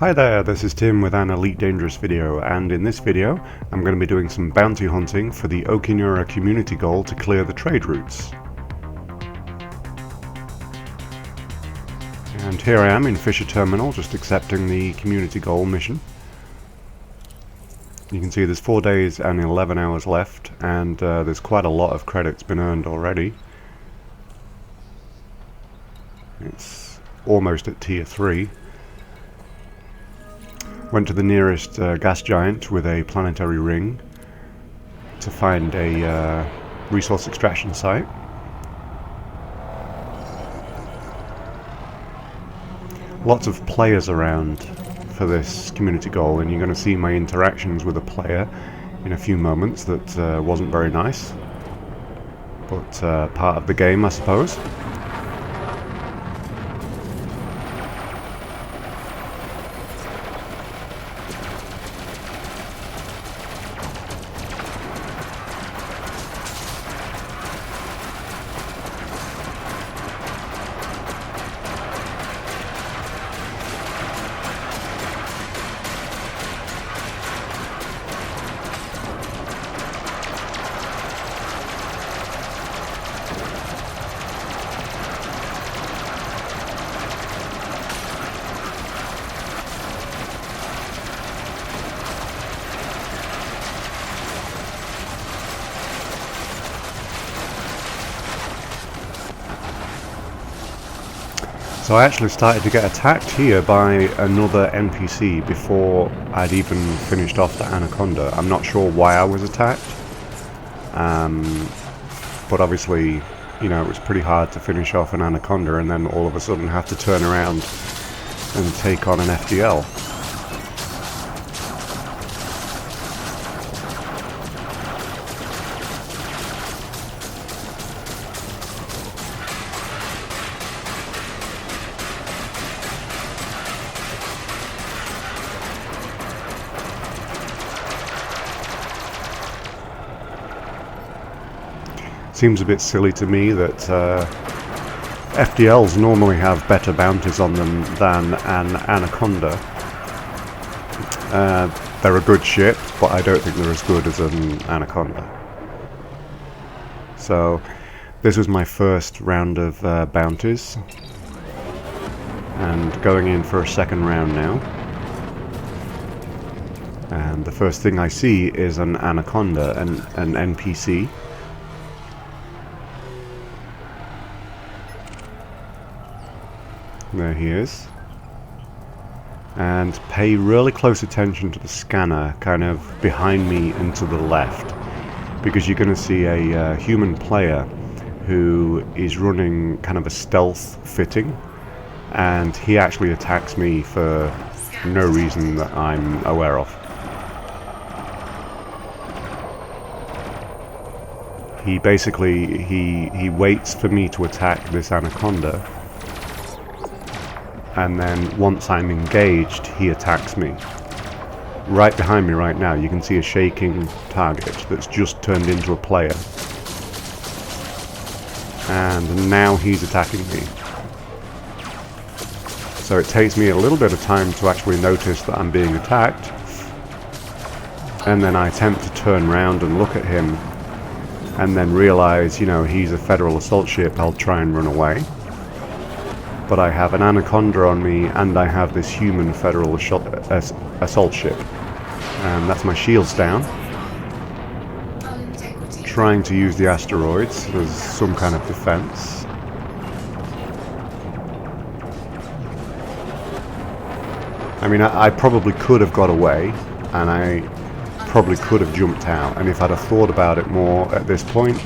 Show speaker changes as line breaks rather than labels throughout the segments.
Hi there, this is Tim with an Elite Dangerous video, and in this video I'm going to be doing some bounty hunting for the Okinura community goal to clear the trade routes. And here I am in Fisher Terminal, just accepting the community goal mission. You can see there's 4 days and 11 hours left, and there's quite a lot of credits been earned already. It's almost at tier 3. Went to the nearest gas giant with a planetary ring to find a resource extraction site. Lots of players around for this community goal, and you're going to see my interactions with a player in a few moments that wasn't very nice, but part of the game, I suppose. So I actually started to get attacked here by another NPC before I'd even finished off the Anaconda. I'm not sure why I was attacked, but obviously, you know, it was pretty hard to finish off an Anaconda and then all of a sudden have to turn around and take on an FDL. Seems a bit silly to me that FDLs normally have better bounties on them than an Anaconda. They're a good ship, but I don't think they're as good as an Anaconda. So this was my first round of bounties, and going in for a second round now. And the first thing I see is an Anaconda, an NPC. There he is. And pay really close attention to the scanner kind of behind me and to the left, because you're going to see a human player who is running kind of a stealth fitting, and he actually attacks me for no reason that I'm aware of. He basically he waits for me to attack this Anaconda, and then once I'm engaged, he attacks me. Right behind me right now, you can see a shaking target that's just turned into a player. And now he's attacking me. So it takes me a little bit of time to actually notice that I'm being attacked. And then I attempt to turn around and look at him, and then realize, you know, he's a Federal assault ship, I'll try and run away. But I have an Anaconda on me, and I have this human Federal assault ship. And that's my shields down. Trying to use the asteroids as some kind of defense. I mean, I probably could have got away, and I probably could have jumped out, and if I'd have thought about it more at this point,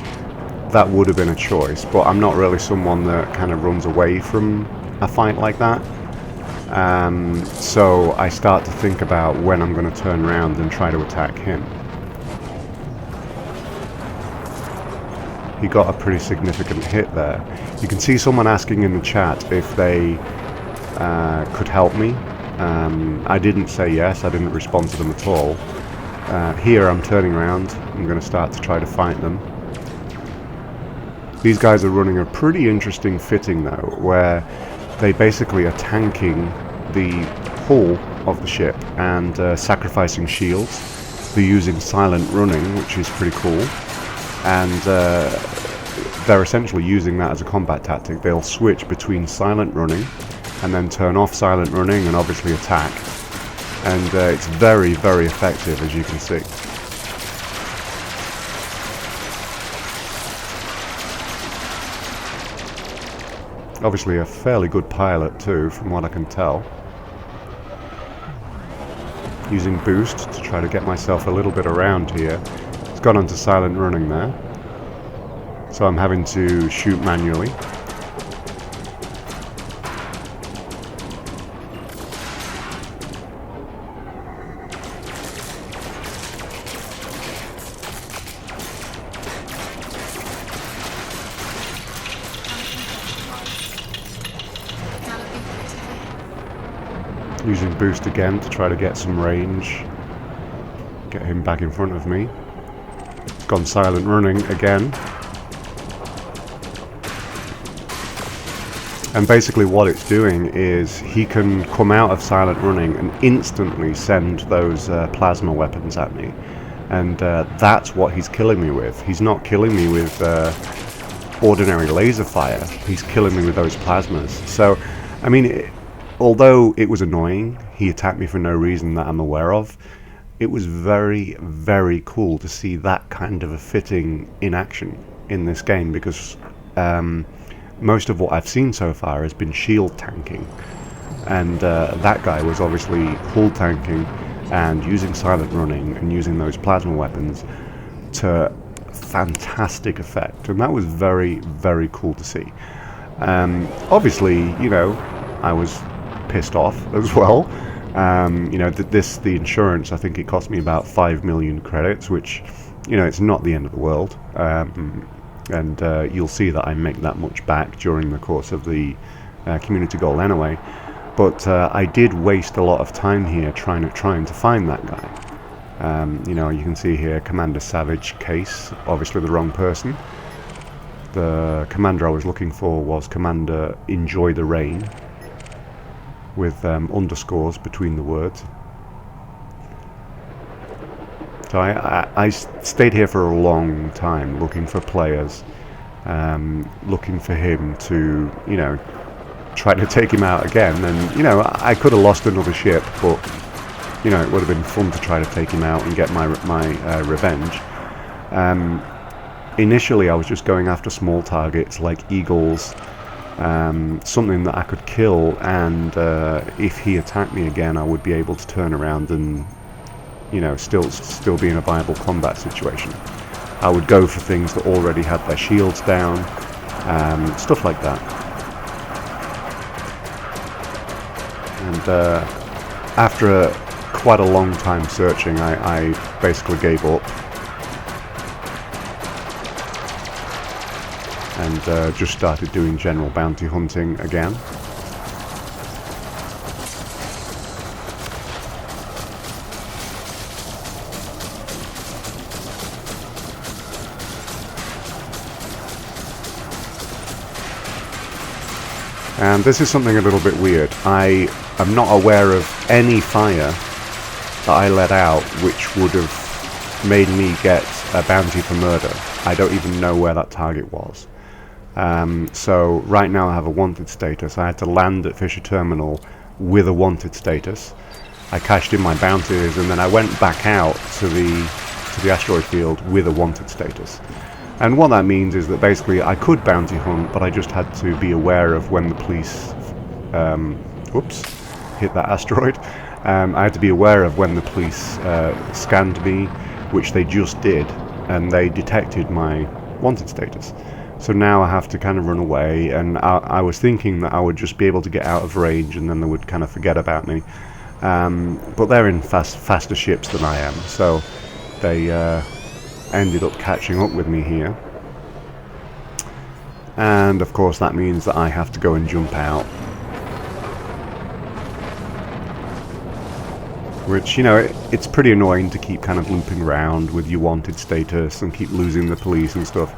that would have been a choice. But I'm not really someone that kind of runs away from a fight like that, so I start to think about when I'm going to turn around and try to attack him. He got a pretty significant hit there. You can see someone asking in the chat if they could help me. I didn't say yes, I didn't respond to them at all. Here I'm turning around, I'm going to start to try to fight them. These guys are running a pretty interesting fitting though, where they basically are tanking the hull of the ship and sacrificing shields. They're using silent running, which is pretty cool, and they're essentially using that as a combat tactic. They'll switch between silent running and then turn off silent running and obviously attack, and it's very, very effective, as you can see. Obviously a fairly good pilot too, from what I can tell. Using boost to try to get myself a little bit around here. It's gone onto silent running there, so I'm having to shoot manually. Using boost again to try to get some range, get him back in front of me. It's gone silent running again. And basically what it's doing is he can come out of silent running and instantly send those plasma weapons at me. And that's what he's killing me with. He's not killing me with ordinary laser fire. He's killing me with those plasmas. So, I mean, although it was annoying, he attacked me for no reason that I'm aware of, it was very, very cool to see that kind of a fitting in action in this game, because most of what I've seen so far has been shield tanking, and that guy was obviously hull tanking and using silent running and using those plasma weapons to fantastic effect, and that was very, very cool to see. Obviously, you know, I was pissed off as well. You know, the insurance, I think it cost me about 5 million credits, which, you know, it's not the end of the world. And you'll see that I make that much back during the course of the community goal anyway. But I did waste a lot of time here trying to find that guy. You know, you can see here Commander Savage case, obviously the wrong person. The commander I was looking for was Commander Enjoy the Rain, with underscores between the words. So I stayed here for a long time looking for players, looking for him to, you know, try to take him out again. And, you know, I could have lost another ship, but, you know, it would have been fun to try to take him out and get my revenge. Initially I was just going after small targets like eagles, something that I could kill, and if he attacked me again I would be able to turn around and, you know, still be in a viable combat situation. I would go for things that already had their shields down, stuff like that. And after quite a long time searching, I basically gave up and just started doing general bounty hunting again. And this is something a little bit weird. I am not aware of any fire that I let out which would have made me get a bounty for murder. I don't even know where that target was. So right now I have a wanted status. I had to land at Fisher Terminal with a wanted status. I cashed in my bounties and then I went back out to the asteroid field with a wanted status. And what that means is that basically I could bounty hunt, but I just had to be aware of when the police hit that asteroid. I had to be aware of when the police scanned me, which they just did, and they detected my wanted status. So now I have to kind of run away, and I was thinking that I would just be able to get out of range and then they would kind of forget about me. But they're in faster ships than I am, so they ended up catching up with me here. And of course that means that I have to go and jump out. Which, you know, it's pretty annoying to keep kind of looping around with your wanted status and keep losing the police and stuff.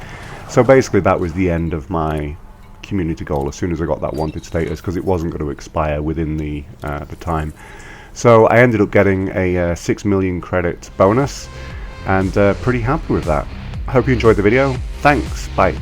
So basically that was the end of my community goal as soon as I got that wanted status, because it wasn't going to expire within the time. So I ended up getting a 6 million credit bonus, and pretty happy with that. I hope you enjoyed the video. Thanks, bye.